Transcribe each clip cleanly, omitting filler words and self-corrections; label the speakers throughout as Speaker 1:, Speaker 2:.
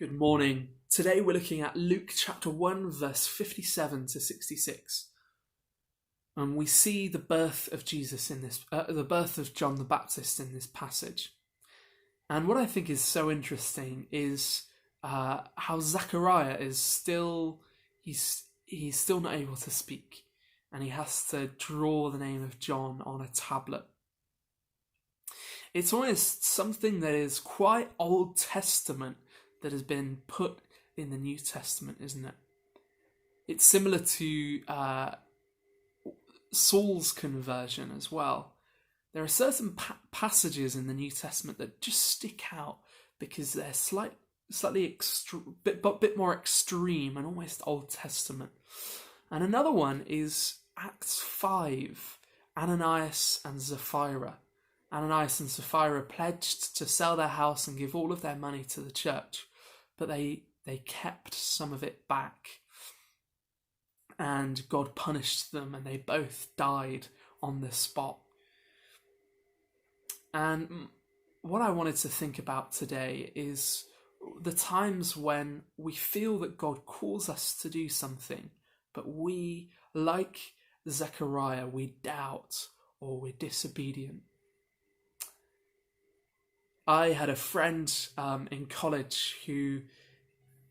Speaker 1: Good morning. Today we're looking at Luke chapter 1, verse 57 to 66. And we see the birth of Jesus in this, the birth of John the Baptist in this passage. And what I think is so interesting is how Zechariah is still, he's still not able to speak. And he has to draw the name of John on a tablet. It's almost something that is quite Old Testament that has been put in the New Testament, isn't it? It's similar to Saul's conversion as well. There are certain passages in the New Testament that just stick out because they're slightly bit more extreme and almost Old Testament. And another one is Acts 5, Ananias and Sapphira. Ananias and Sapphira pledged to sell their house and give all of their money to the church, but they kept some of it back. And God punished them, and they both died on the spot. And what I wanted to think about today is the times when we feel that God calls us to do something, but we, like Zechariah, we doubt or we're disobedient. I had a friend in college who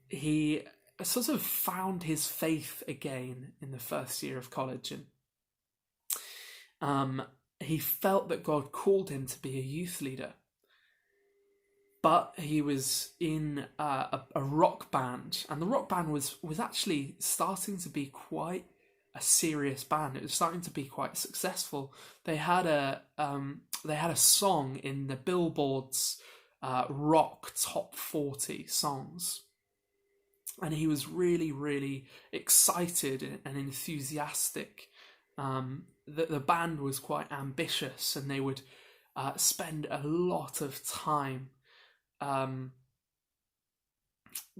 Speaker 1: he sort of found his faith again in the first year of college, and he felt that God called him to be a youth leader. But he was in a rock band, and the rock band was actually starting to be quite a serious band. It was starting to be quite successful. They had a song in the Billboard's rock top 40 songs, and he was really, really excited and enthusiastic. The band was quite ambitious, and they would spend a lot of time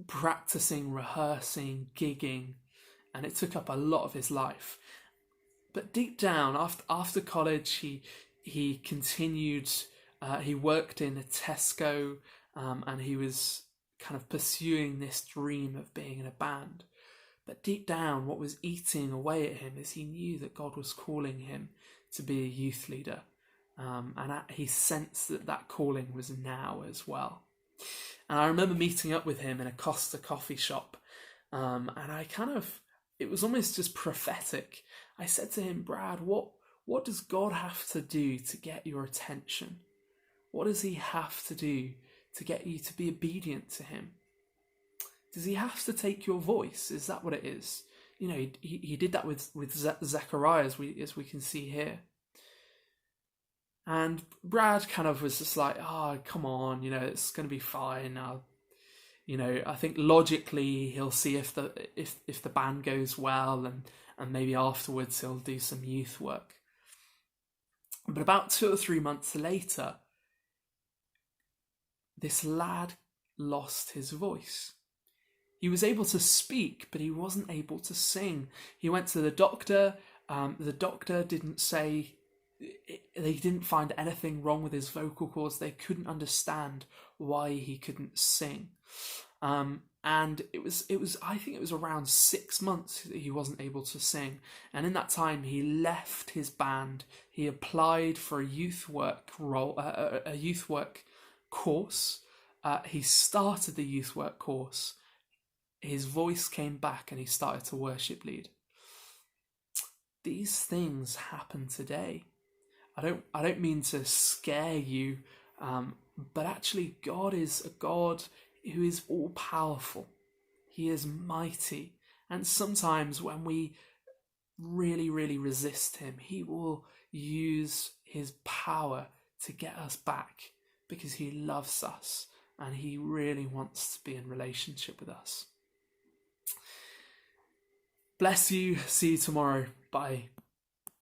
Speaker 1: practicing, rehearsing, gigging, and it took up a lot of his life. But deep down, after college, he continued. He worked in a Tesco, and he was kind of pursuing this dream of being in a band. But deep down, what was eating away at him is he knew that God was calling him to be a youth leader, and he sensed that calling was now as well. And I remember meeting up with him in a Costa coffee shop, and it was almost just prophetic. I said to him, Brad, what does God have to do to get your attention? What does he have to do to get you to be obedient to him? Does he have to take your voice? Is that what it is? You know, he did that with Zechariah, as we can see here. And Brad kind of was just like, come on, it's going to be fine. I think logically he'll see if the band goes well, and maybe afterwards he'll do some youth work. But about 2 or 3 months later, this lad lost his voice. He was able to speak, but he wasn't able to sing. He went to the doctor. The doctor didn't say, they didn't find anything wrong with his vocal cords. They couldn't understand why he couldn't sing. And it was I think it was around 6 months that he wasn't able to sing. And in that time, he left his band. He applied for a youth work course. He started the youth work course. His voice came back, and he started to worship lead. These things happen today. I don't mean to scare you, but actually God is a God who is all powerful. He is mighty, and sometimes when we really, really resist him, he will use his power to get us back, because he loves us and he really wants to be in relationship with us. Bless you. See you tomorrow. Bye.